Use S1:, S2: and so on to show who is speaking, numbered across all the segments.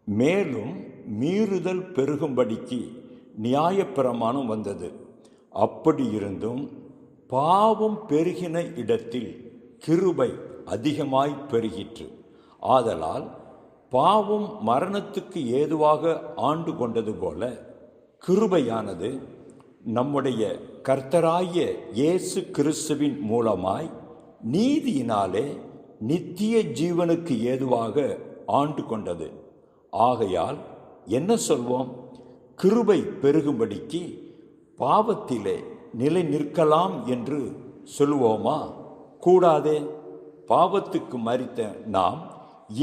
S1: மேலும் மீறுதல் பெருகும்படிக்கு நியாயப்பிரமாணம் வந்தது. அப்படி இருந்தும் பாவம் பெருகின இடத்தில் கிருபை அதிகமாய் பெருகிற்று. ஆதலால் பாவம் மரணத்துக்கு ஏதுவாக ஆண்டு கொண்டது போல கிருபையானது நம்முடைய கர்த்தராகிய இயேசு கிறிஸ்துவின் மூலமாய் நீதியினாலே நித்திய ஜீவனுக்கு ஏதுவாக ஆண்டு கொண்டது. ஆகையால் என்ன சொல்வோம்? கிருபை பெருகும்படிக்கு பாவத்திலே நிலை நிற்கலாம் என்று சொல்லுவோமா? கூடாதே. பாவத்துக்கு மரித்த நாம்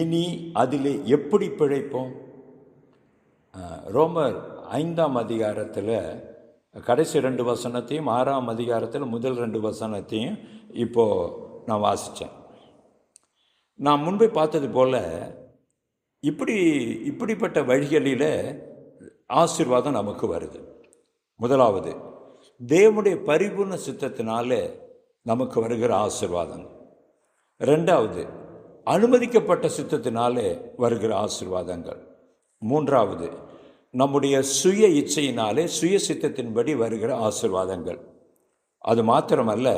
S1: இனி அதிலே எப்படி பிழைப்போம்? ரோமர் 5ஆம் அதிகாரத்தில் கடைசி 2 வசனத்தையும் 6ஆம் அதிகாரத்தில் முதல் 2 வசனத்தையும் இப்போது நான் வாசித்தேன். நான் முன்பே பார்த்தது போல் இப்படிப்பட்ட வழிகளில் ஆசீர்வாதம் நமக்கு வருது. முதலாவது, தேவனுடைய பரிபூர்ண சித்தத்தினால நமக்கு வருகிற ஆசீர்வாதம். ரெண்டாவது, அனுமதிக்கப்பட்ட சித்தத்தினாலே வருகிற ஆசீர்வாதங்கள். மூன்றாவது, நம்முடைய சுய இச்சையினாலே சுய சித்தத்தின்படி வருகிற ஆசீர்வாதங்கள். அது மாத்திரமல்ல,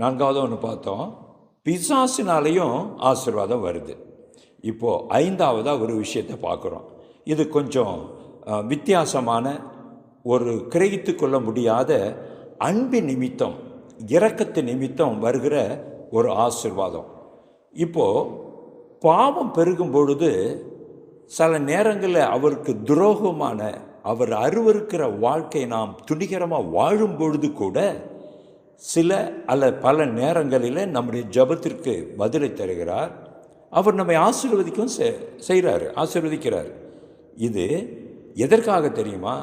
S1: நான்காவது ஒன்று பார்த்தோம், பிசாசினாலேயும் ஆசீர்வாதம் வருது. இப்போது 5ஆவதாக ஒரு விஷயத்தை பார்க்குறோம். இது கொஞ்சம் வித்தியாசமான, ஒரு கிரகித்து கொள்ள முடியாத அன்பின் நிமித்தம், இரக்கத்து நிமித்தம் வருகிற ஒரு ஆசீர்வாதம். இப்போது பாவம் பெருகும் பொழுது சில நேரங்களில் அவருக்கு துரோகமான, அவர் அருவருக்கிற வாழ்க்கை நாம் துணிகரமாக வாழும் பொழுது கூட சில பல நேரங்களில் நம்முடைய ஜபத்திற்கு பதிலை தருகிறார். அவர் நம்மை ஆசீர்வதிக்கவும் ஆசீர்வதிக்கிறார். இது எதற்காக தெரியுமா?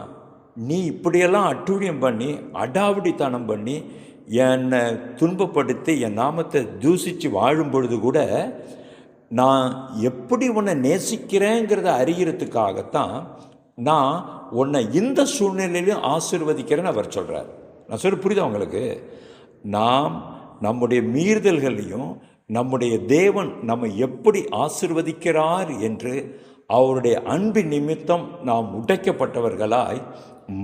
S1: நீ இப்படியெல்லாம் அட்டூழியம் பண்ணி, அடாவடித்தனம் பண்ணி, என்னை துன்பப்படுத்தி என் நாமத்தை தூசித்து வாழும் பொழுது கூட நான் எப்படி உன்னை நேசிக்கிறேங்கிறத அறிகிறதுக்காகத்தான் நான் உன்னை இந்த சூழ்நிலையிலும் ஆசீர்வதிக்கிறேன்னு அவர் சொல்கிறார். நான் சொல்ல புரியுதா உங்களுக்கு? நாம் நம்முடைய மீறுதல்களையும் நம்முடைய தேவன் நம்மை எப்படி ஆசீர்வதிக்கிறார் என்று அவருடைய அன்பின் நிமித்தம் நாம் உடைக்கப்பட்டவர்களாய்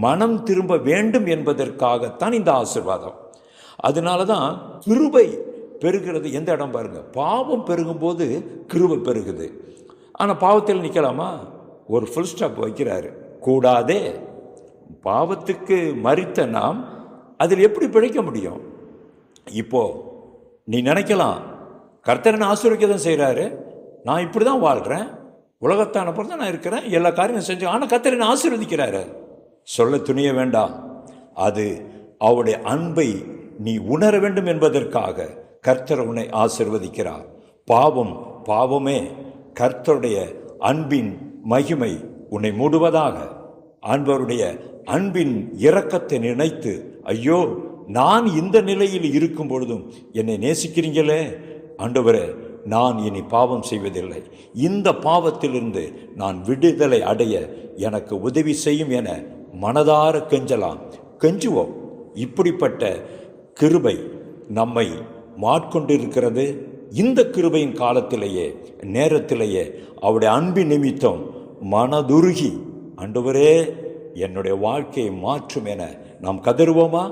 S1: மனம் திரும்ப வேண்டும் என்பதற்காகத்தான் இந்த ஆசீர்வாதம். அதனால தான் கிருபை பெருகிறது. எந்த இடம் பாருங்க, பாவம் பெருகும்போது கிருபை பெருகுது. ஆனால் பாவத்தில் நிற்கலாமா? ஒரு ஃபுல் ஸ்டாப் வைக்கிறாரு. கூடாதே. பாவத்துக்கு மரித்த நாம் அதில் எப்படி பிழைக்க முடியும்? இப்போ நீ நினைக்கலாம், கர்த்தரனை ஆசீர்வதிக்க தான் செய்கிறாரு, நான் இப்படி தான் வாழ்கிறேன், உலகத்தான பொறுத்து தான் நான் இருக்கிறேன், எல்லா காரியம் செஞ்சு, ஆனால் கர்த்தரனை ஆசீர்வதிக்கிறாரு. சொல்ல துணிய வேண்டாம். அது அவருடைய அன்பை நீ உணர வேண்டும் என்பதற்காக கர்த்தர் உன்னை ஆசீர்வதிக்கிறார். பாவமே கர்த்தருடைய அன்பின் மகிமை உன்னை மூடுவதாக. ஆண்டவருடைய அன்பின் இரக்கத்தை நினைத்து, ஐயோ நான் இந்த நிலையில் இருக்கும் பொழுதும் என்னை நேசிக்கிறீங்களே ஆண்டவரே, நான் இனி பாவம் செய்வதில்லை, இந்த பாவத்திலிருந்து நான் விடுதலை அடைய எனக்கு உதவி செய்யும் என மனதார கெஞ்சுவோம். இப்படிப்பட்ட கிருபை நம்மை மாட்கொண்டிருக்கிறது. இந்த கிருபையின் காலத்திலேயே, நேரத்திலேயே அவருடைய அன்பின் நிமித்தம் மனதுருகி, ஆண்டவரே என்னுடைய வாழ்க்கையை மாற்றும் என நாம் கதறுவோமா?